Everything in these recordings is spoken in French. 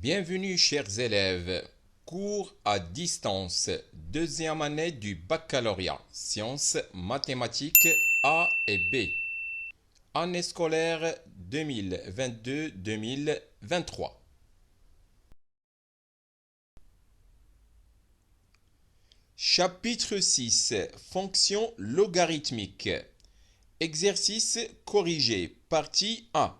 Bienvenue chers élèves. Cours à distance, deuxième année du baccalauréat, sciences, mathématiques A et B. Année scolaire 2022-2023. Chapitre 6. Fonctions logarithmiques. Exercice corrigé, partie 1.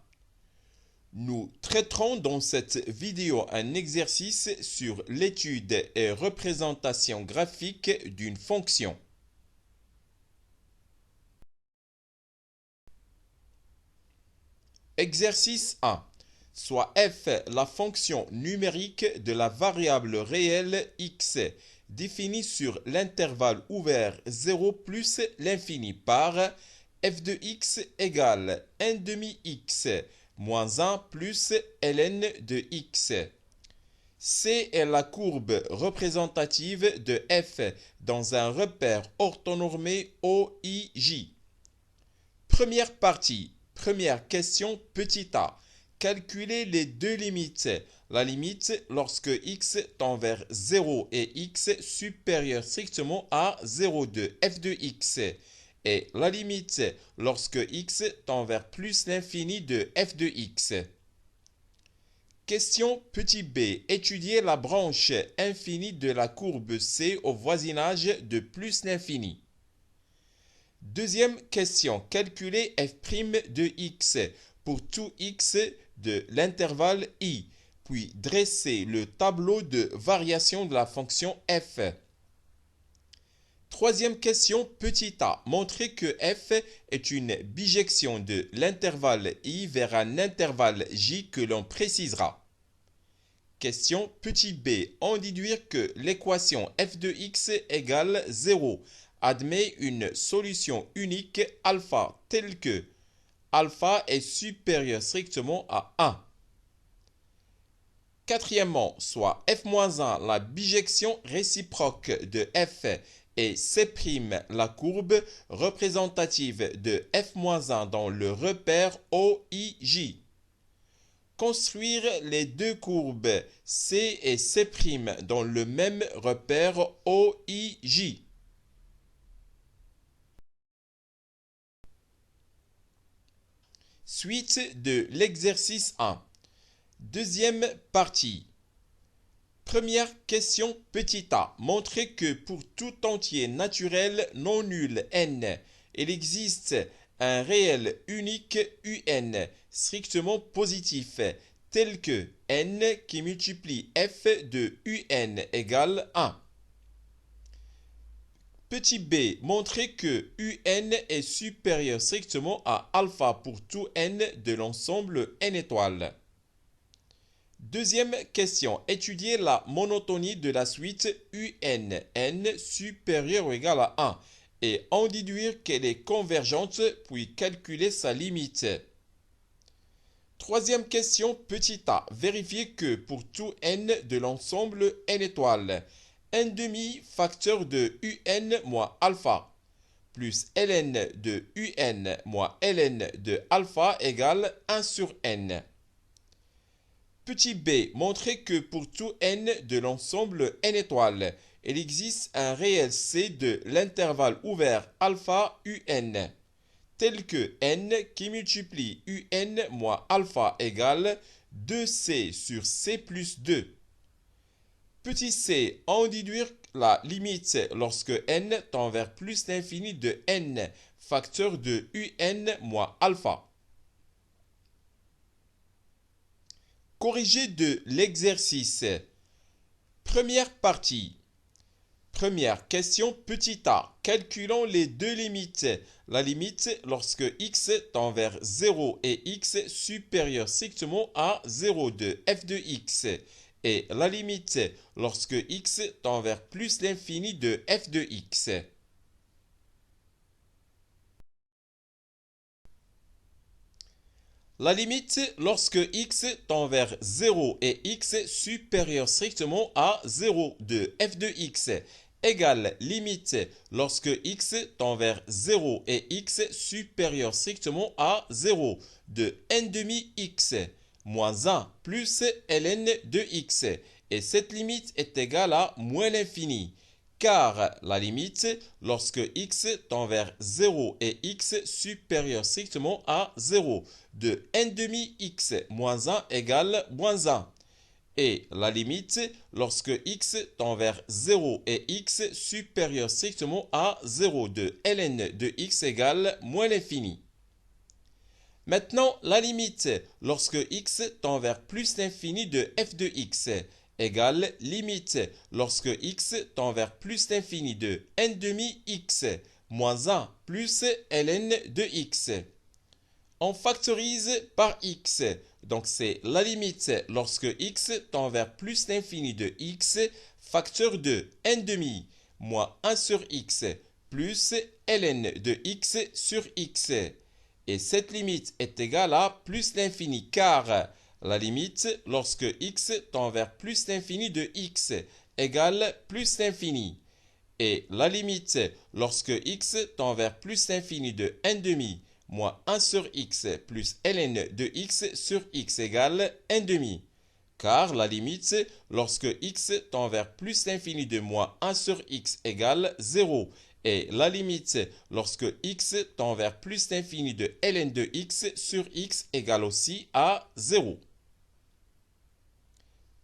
Nous traiterons dans cette vidéo un exercice sur l'étude et représentation graphique d'une fonction. Exercice 1. Soit f la fonction numérique de la variable réelle x définie sur l'intervalle ouvert 0 plus l'infini par f de x égale 1 demi x moins 1 plus ln de x. C est la courbe représentative de f dans un repère orthonormé OIJ. Première partie. Première question petit a. Calculez les deux limites. La limite lorsque x tend vers 0 et x supérieur strictement à 0 de f de x. Et la limite lorsque x tend vers plus l'infini de f de x. Question petit b. Étudiez la branche infinie de la courbe C au voisinage de plus l'infini. Deuxième question. Calculez f' de x pour tout x de l'intervalle i, puis dressez le tableau de variation de la fonction f. Troisième question, petit a. Montrez que f est une bijection de l'intervalle i vers un intervalle j que l'on précisera. Question petit b. En déduire que l'équation f de x égale 0 admet une solution unique alpha telle que alpha est supérieur strictement à 1. Quatrièmement, soit f-1 la bijection réciproque de f et C' la courbe représentative de f-1 dans le repère OIJ. Construire les deux courbes C et C' dans le même repère OIJ. Suite de l'exercice 1. Deuxième partie. Première question petit a. Montrez que pour tout entier naturel non nul n, il existe un réel unique un strictement positif tel que n qui multiplie f de un égale 1. Petit b. Montrez que un est supérieur strictement à alpha pour tout n de l'ensemble n étoiles. Deuxième question. Étudiez la monotonie de la suite un, n supérieur ou égal à 1 et en déduire qu'elle est convergente puis calculer sa limite. Troisième question, petit a. Vérifiez que pour tout n de l'ensemble n étoiles, 1 demi facteur de un moins alpha plus ln de un moins ln de alpha égale 1 sur n. Petit b, montrez que pour tout n de l'ensemble n étoiles, il existe un réel c de l'intervalle ouvert alpha un, tel que n qui multiplie un moins alpha égale 2c sur c plus 2. Petit c, en déduire la limite lorsque n tend vers plus l'infini de n, facteur de un moins alpha. Corrigé de l'exercice. Première partie. Première question petit a. Calculons les deux limites. La limite lorsque x tend vers 0 et x supérieur strictement à 0 de f de x. Et la limite lorsque x tend vers plus l'infini de f de x. La limite lorsque x tend vers 0 et x supérieur strictement à 0 de f de x égale limite lorsque x tend vers 0 et x supérieur strictement à 0 de n demi x. moins 1 plus ln de x. Et cette limite est égale à moins l'infini, car la limite, lorsque x tend vers 0 et x supérieur strictement à 0, de n demi x moins 1 égale moins 1. Et la limite, lorsque x tend vers 0 et x supérieur strictement à 0, de ln de x égale moins l'infini. Maintenant, la limite, lorsque x tend vers plus l'infini de f de x, égale limite, lorsque x tend vers plus l'infini de n demi x, moins 1 plus ln de x. On factorise par x. Donc, c'est la limite lorsque x tend vers plus l'infini de x, facteur de n demi moins 1 sur x plus ln de x sur x. Et cette limite est égale à plus l'infini, car la limite lorsque x tend vers plus l'infini de x égale plus l'infini. Et la limite lorsque x tend vers plus l'infini de n demi moins 1 sur x plus ln de x sur x égale n demi. Car la limite lorsque x tend vers plus l'infini de moins 1 sur x égale 0. Et la limite lorsque x tend vers plus l'infini de ln de x sur x égale aussi à 0.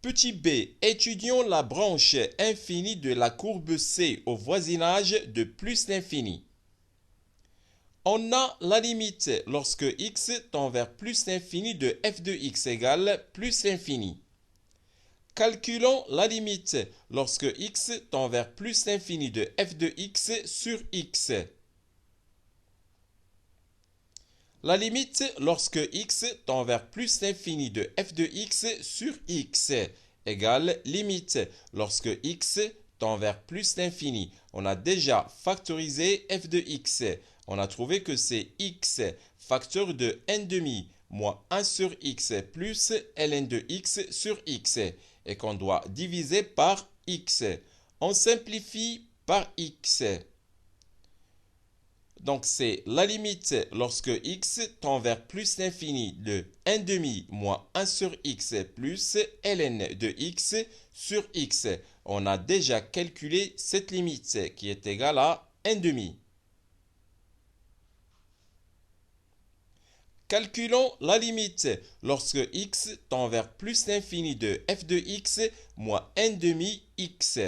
Petit b, étudions la branche infinie de la courbe C au voisinage de plus l'infini. On a la limite lorsque x tend vers plus l'infini de f de x égale plus l'infini. Calculons la limite lorsque x tend vers plus l'infini de f de x sur x. La limite lorsque x tend vers plus l'infini de f de x sur x égale limite lorsque x tend vers plus l'infini. On a déjà factorisé f de x. On a trouvé que c'est x facteur de n demi moins 1 sur x plus ln de x sur x et qu'on doit diviser par x. On simplifie par x. Donc, c'est la limite lorsque x tend vers plus l'infini de n demi moins 1 sur x plus ln de x sur x. On a déjà calculé cette limite qui est égale à n demi. Calculons la limite lorsque x tend vers plus l'infini de f de x moins n demi x.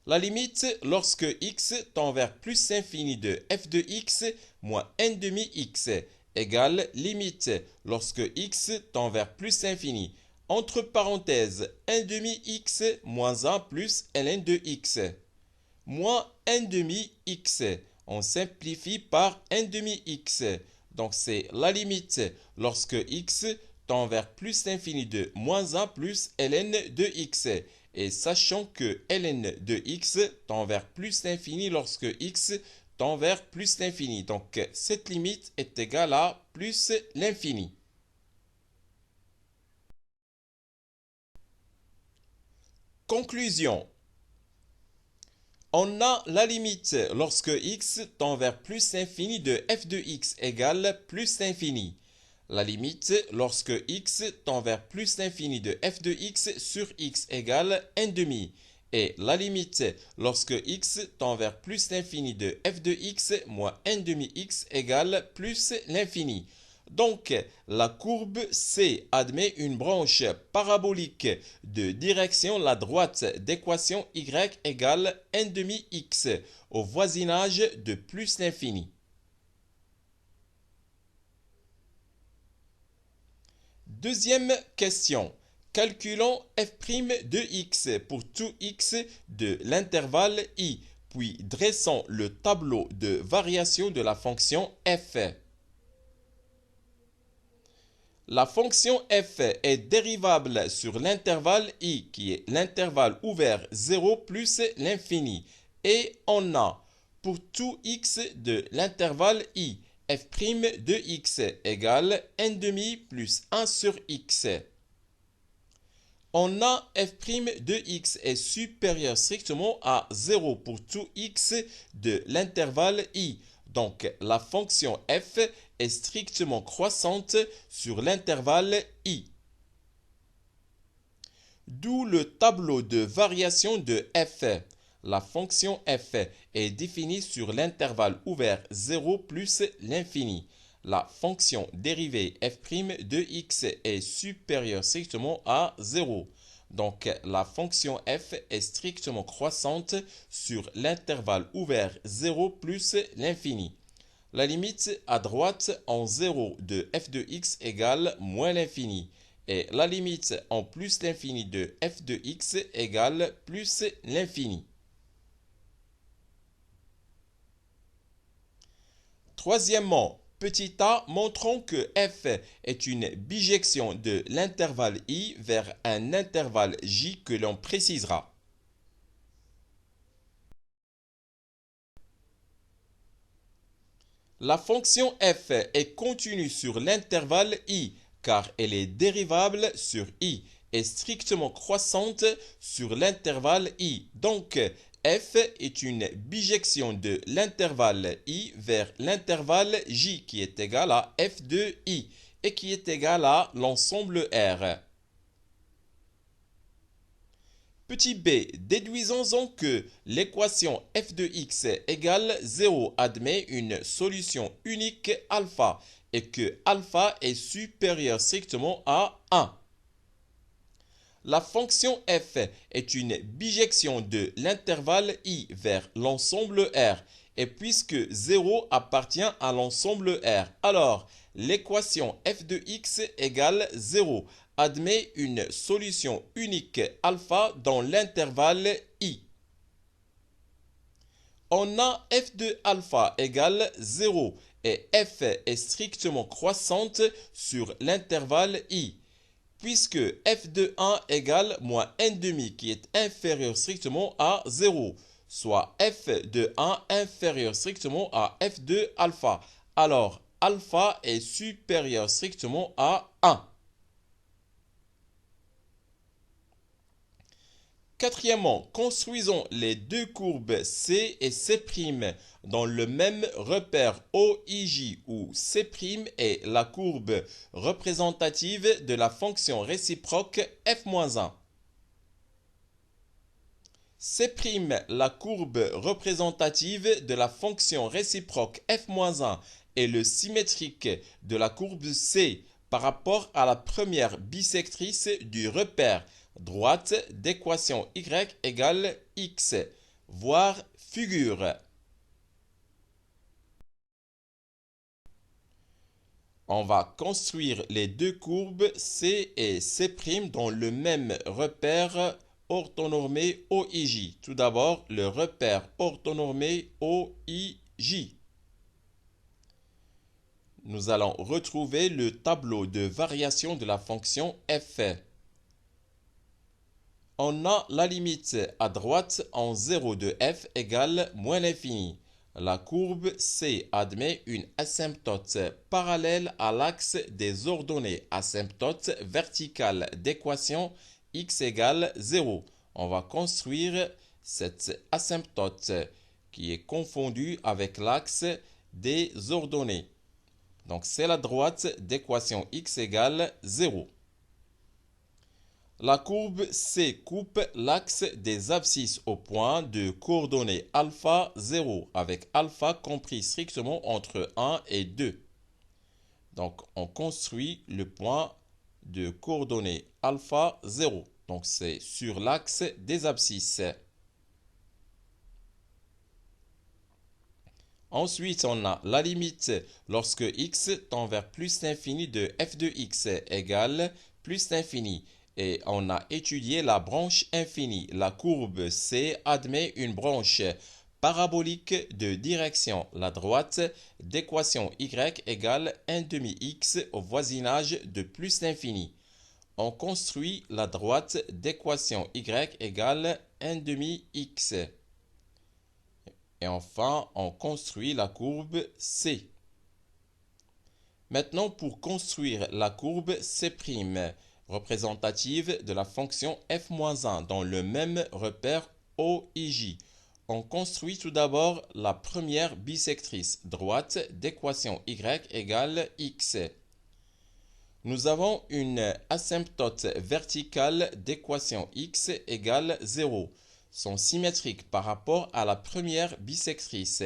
La limite lorsque x tend vers plus l'infini de f de x moins n demi x égale limite lorsque x tend vers plus l'infini. Entre parenthèses, n demi x moins 1 plus ln de x. Moins n demi x. On simplifie par n demi x. Donc, c'est la limite lorsque x tend vers plus l'infini de moins 1 plus ln de x. Et sachant que ln de x tend vers plus l'infini lorsque x tend vers plus l'infini. Donc, cette limite est égale à plus l'infini. Conclusion. On a la limite lorsque x tend vers plus l'infini de f de x égale plus l'infini. La limite lorsque x tend vers plus l'infini de f de x sur x égale n demi. Et la limite lorsque x tend vers plus l'infini de f de x moins n demi x égale plus l'infini. Donc, la courbe C admet une branche parabolique de direction la droite d'équation y égale n demi x au voisinage de plus l'infini. Deuxième question. Calculons f' de x pour tout x de l'intervalle i, puis dressons le tableau de variation de la fonction f. La fonction f est dérivable sur l'intervalle i, qui est l'intervalle ouvert 0 plus l'infini. Et on a, pour tout x de l'intervalle i, f' de x égale n demi plus 1 sur x. On a f' de x est supérieur strictement à 0 pour tout x de l'intervalle i. Donc, la fonction f est strictement croissante sur l'intervalle i. D'où le tableau de variation de f. La fonction f est définie sur l'intervalle ouvert 0 plus l'infini. La fonction dérivée f' de x est supérieure strictement à 0. Donc, la fonction f est strictement croissante sur l'intervalle ouvert 0 plus l'infini. La limite à droite en 0 de f de x égale moins l'infini. Et la limite en plus l'infini de f de x égale plus l'infini. Troisièmement, petit a, montrons que f est une bijection de l'intervalle i vers un intervalle j que l'on précisera. La fonction f est continue sur l'intervalle i car elle est dérivable sur i et strictement croissante sur l'intervalle i. Donc, f est une bijection de l'intervalle i vers l'intervalle j qui est égal à f de i et qui est égal à l'ensemble R. Petit b, déduisons-en que l'équation f de x égale 0 admet une solution unique alpha et que alpha est supérieur strictement à 1. La fonction f est une bijection de l'intervalle i vers l'ensemble R et puisque 0 appartient à l'ensemble R, alors l'équation f de x égale 0 admet une solution unique alpha dans l'intervalle i. On a f de alpha égale 0 et f est strictement croissante sur l'intervalle i. Puisque f de 1 égale moins 1,5 qui est inférieur strictement à 0, soit f de 1 inférieur strictement à f de alpha. Alors, alpha est supérieur strictement à 1. Quatrièmement, construisons les deux courbes C et C' dans le même repère OIJ où C' est la courbe représentative de la fonction réciproque f-1. C', la courbe représentative de la fonction réciproque f-1 est le symétrique de la courbe C par rapport à la première bisectrice du repère droite d'équation y égale x, voire figure. On va construire les deux courbes C et C' dans le même repère orthonormé OIJ. Tout d'abord, le repère orthonormé OIJ. Nous allons retrouver le tableau de variation de la fonction f. On a la limite à droite en 0 de f égale moins l'infini. La courbe C admet une asymptote parallèle à l'axe des ordonnées asymptote verticale d'équation x égale 0. On va construire cette asymptote qui est confondue avec l'axe des ordonnées. Donc c'est la droite d'équation x égale 0. La courbe C coupe l'axe des abscisses au point de coordonnées alpha 0 avec alpha compris strictement entre 1 et 2. Donc on construit le point de coordonnées alpha 0. Donc c'est sur l'axe des abscisses. Ensuite, on a la limite lorsque x tend vers plus l'infini de f de x égale plus l'infini. Et on a étudié la branche infinie. La courbe C admet une branche parabolique de direction la droite d'équation y égale 1/2x au voisinage de plus l'infini. On construit la droite d'équation y égale 1/2x. Et enfin, on construit la courbe C. Maintenant, pour construire la courbe C', représentative de la fonction f-1 dans le même repère OIJ, On construit tout d'abord la première bisectrice droite d'équation y égale x. Nous avons une asymptote verticale d'équation x égale 0. Sont symétriques par rapport à la première bisectrice.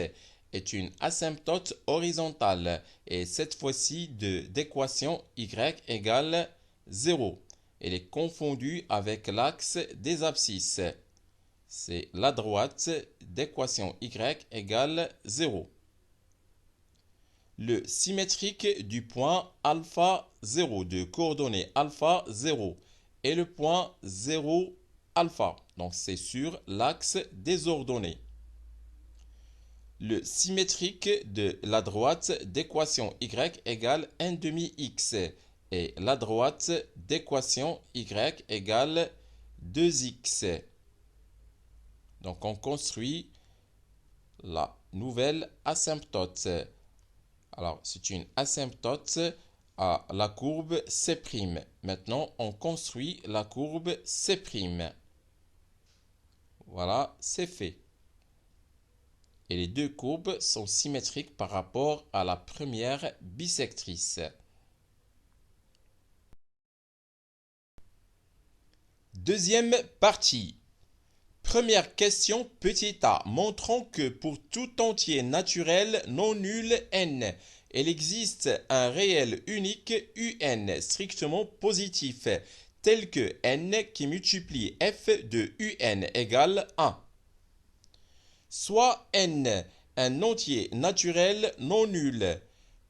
Est une asymptote horizontale et cette fois-ci d'équation y égale 0. Elle est confondue avec l'axe des abscisses. C'est la droite d'équation y égale 0. Le symétrique du point alpha 0 de coordonnées alpha 0 est le point 0 alpha. Donc c'est sur l'axe des ordonnées. Le symétrique de la droite d'équation y égale 1 demi x et la droite d'équation y égale 2x. Donc on construit la nouvelle asymptote. Alors c'est une asymptote à la courbe C'. Maintenant on construit la courbe C'. Voilà, c'est fait. Et les deux courbes sont symétriques par rapport à la première bisectrice. Deuxième partie. Première question, petit a, montrons que pour tout entier naturel non nul n, il existe un réel unique un strictement positif, tel que n qui multiplie f de un égale 1. Soit n un entier naturel non nul,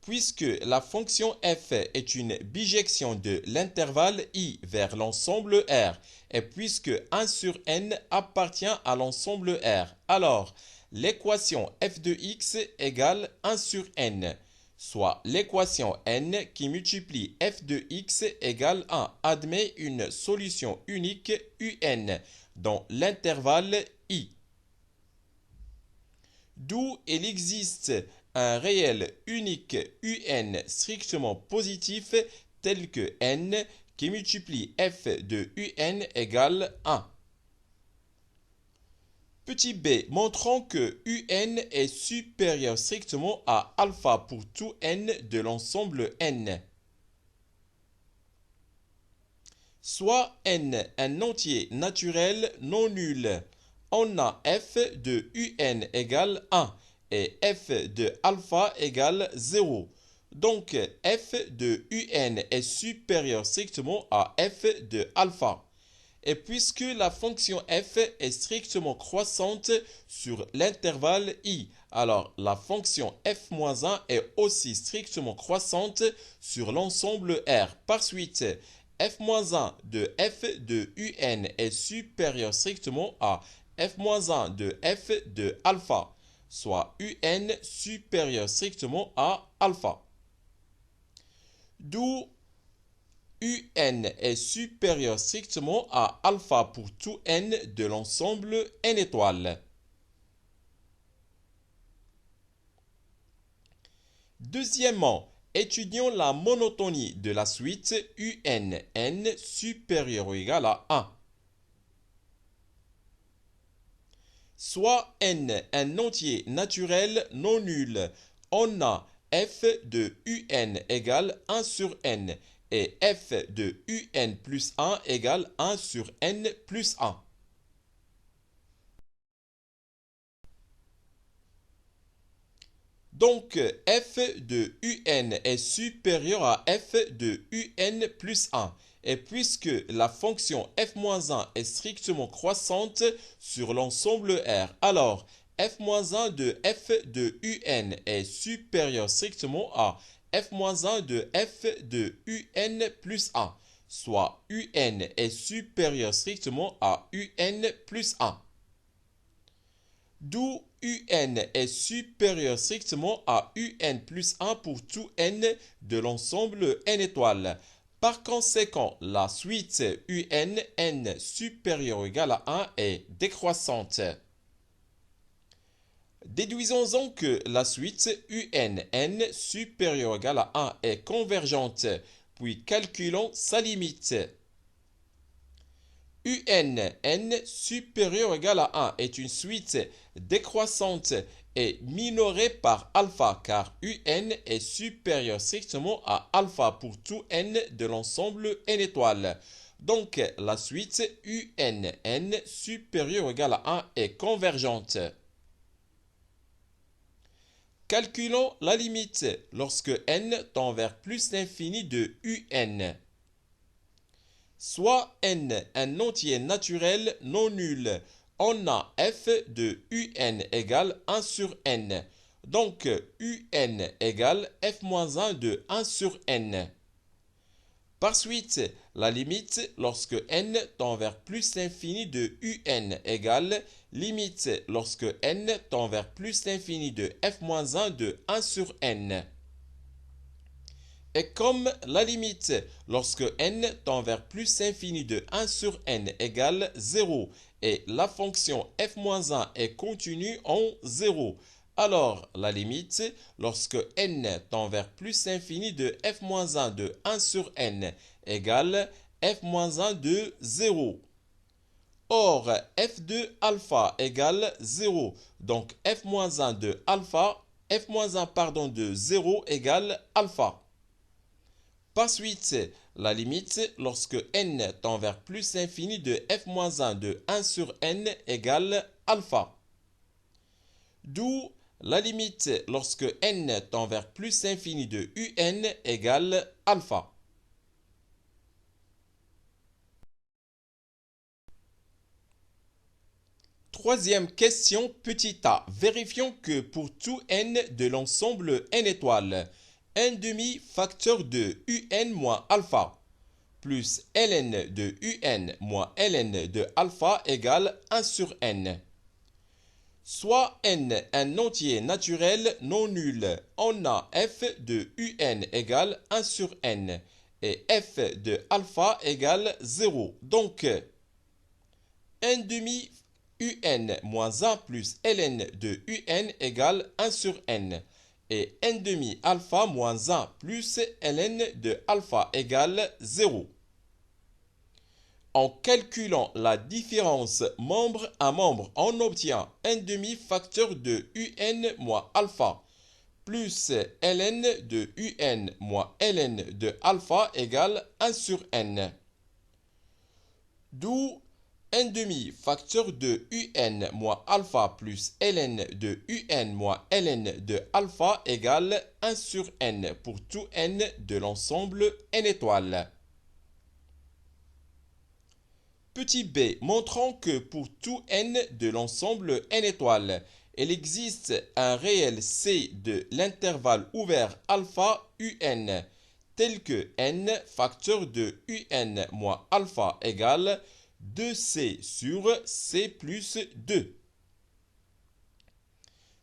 puisque la fonction f est une bijection de l'intervalle i vers l'ensemble R, et puisque 1 sur n appartient à l'ensemble R, alors l'équation f de x égale 1 sur n, soit l'équation n qui multiplie f de x égale 1 admet une solution unique un dans l'intervalle i. D'où il existe un réel unique un strictement positif tel que n qui multiplie f de un égale 1. Petit b, montrons que un est supérieur strictement à alpha pour tout n de l'ensemble n. Soit n un entier naturel non nul. On a f de un égale 1 et f de alpha égale 0. Donc f de un est supérieur strictement à f de alpha. Et puisque la fonction f est strictement croissante sur l'intervalle i, alors la fonction f-1 est aussi strictement croissante sur l'ensemble R. Par suite, f-1 de f de un est supérieur strictement à f-1 de f de alpha, soit un supérieur strictement à alpha. D'où un est supérieur strictement à alpha pour tout n de l'ensemble n étoiles. Deuxièmement, étudions la monotonie de la suite un n supérieur ou égal à 1. Soit n un entier naturel non nul, on a f de un égale 1 sur n et f de un plus 1 égale 1 sur n plus 1. Donc f de un est supérieur à f de un plus 1. Et puisque la fonction f-1 est strictement croissante sur l'ensemble R, alors f-1 de f de un est supérieur strictement à f-1 de f de un plus 1, soit un est supérieur strictement à un plus 1. D'où un est supérieur strictement à un plus 1 pour tout n de l'ensemble n étoiles. Par conséquent, la suite un n supérieur ou égal à 1 est décroissante. Déduisons-en que la suite un n supérieur ou égal à 1 est convergente, puis calculons sa limite. UNN supérieur ou égal à 1 est une suite décroissante et minorée par alpha car UN est supérieur strictement à alpha pour tout n de l'ensemble n étoiles. Donc la suite UNN supérieur ou égal à 1 est convergente. Calculons la limite lorsque n tend vers plus l'infini de UN. Soit n un entier naturel non nul, on a f de un égale 1 sur n. Donc un égale f-1 de 1 sur n. Par suite, la limite lorsque n tend vers plus l'infini de un égale limite lorsque n tend vers plus l'infini de f-1 de 1 sur n. Et comme la limite lorsque n tend vers plus l'infini de 1 sur n égale 0 et la fonction f-1 est continue en 0, alors la limite lorsque n tend vers plus l'infini de f-1 de 1 sur n égale f-1 de 0. Or, f de alpha égale 0, donc f-1 de alpha, f-1 pardon de 0 égale alpha. Par suite, la limite lorsque n tend vers plus l'infini de f-1 de 1 sur n égale alpha. D'où la limite lorsque n tend vers plus l'infini de un égale alpha. Troisième question, petit a. Vérifions que pour tout n de l'ensemble n étoiles, 1 demi facteur de un moins alpha plus ln de un moins ln de alpha égale 1 sur n. Soit n un entier naturel non nul, on a f de un égale 1 sur n et f de alpha égale 0. Donc 1 demi un moins 1 plus ln de un égale 1 sur n. Et n demi alpha moins 1 plus ln de alpha égale 0. En calculant la différence membre à membre, on obtient 1 demi facteur de un moins alpha plus ln de un moins ln de alpha égale 1 sur n. D'où 1 demi facteur de un moins alpha plus ln de un moins ln de alpha égale 1 sur n pour tout n de l'ensemble n étoiles. Petit b, montrant que pour tout n de l'ensemble n étoiles, il existe un réel c de l'intervalle ouvert alpha un, tel que n facteur de un moins alpha égale 2c sur c plus 2.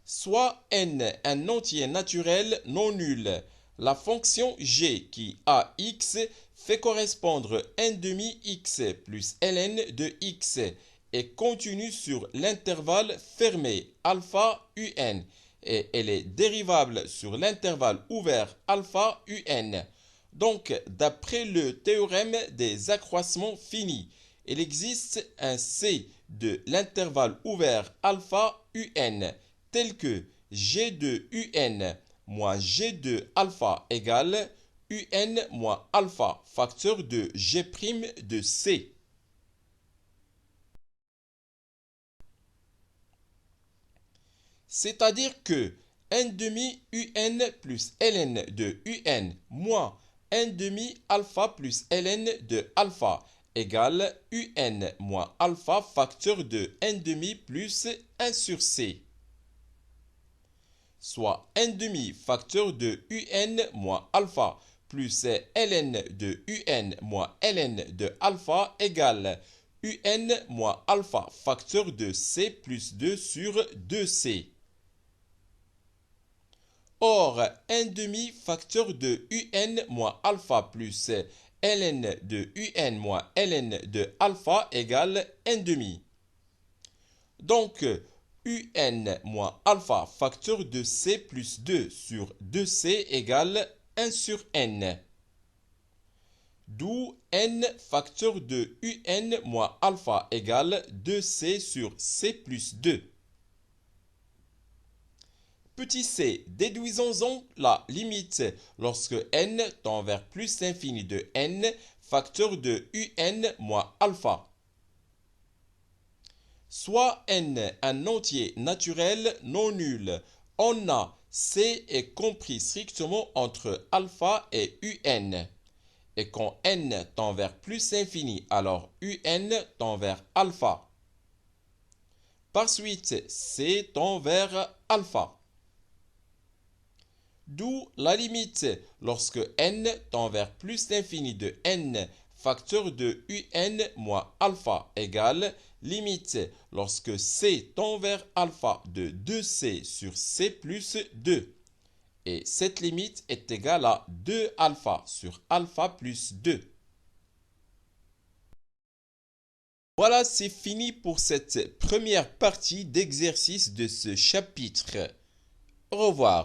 Soit n un entier naturel non nul. La fonction g qui a x fait correspondre 1 demi x plus ln de x est continue sur l'intervalle fermé alpha un et elle est dérivable sur l'intervalle ouvert alpha un. Donc, d'après le théorème des accroissements finis, il existe un c de l'intervalle ouvert alpha un tel que g de un moins g de alpha égale un moins alpha facteur de g' de c. C'est-à-dire que 1 demi un plus ln de un moins 1 demi alpha plus ln de alpha égale un moins alpha facteur de 1 demi plus 1 sur c. Soit 1 demi facteur de un moins alpha plus ln de un moins ln de alpha égale un moins alpha facteur de c plus 2 sur 2c. Or, 1 demi facteur de un moins alpha plus ln de un moins ln de alpha égale 1 demi. Donc, un moins alpha facteur de c plus 2 sur 2c égale 1 sur n. d'où n facteur de un moins alpha égale 2c sur c plus 2. Petit c, déduisons-en la limite lorsque n tend vers plus l'infini de n facteur de un moins alpha. Soit n un entier naturel non nul, on a c est compris strictement entre alpha et un. Et quand n tend vers plus l'infini, alors un tend vers alpha. Par suite, c tend vers alpha. D'où la limite lorsque n tend vers plus l'infini de n facteur de un moins alpha égale limite lorsque c tend vers alpha de 2c sur c plus 2. Et cette limite est égale à 2 alpha sur alpha plus 2. Voilà, c'est fini pour cette première partie d'exercice de ce chapitre. Au revoir.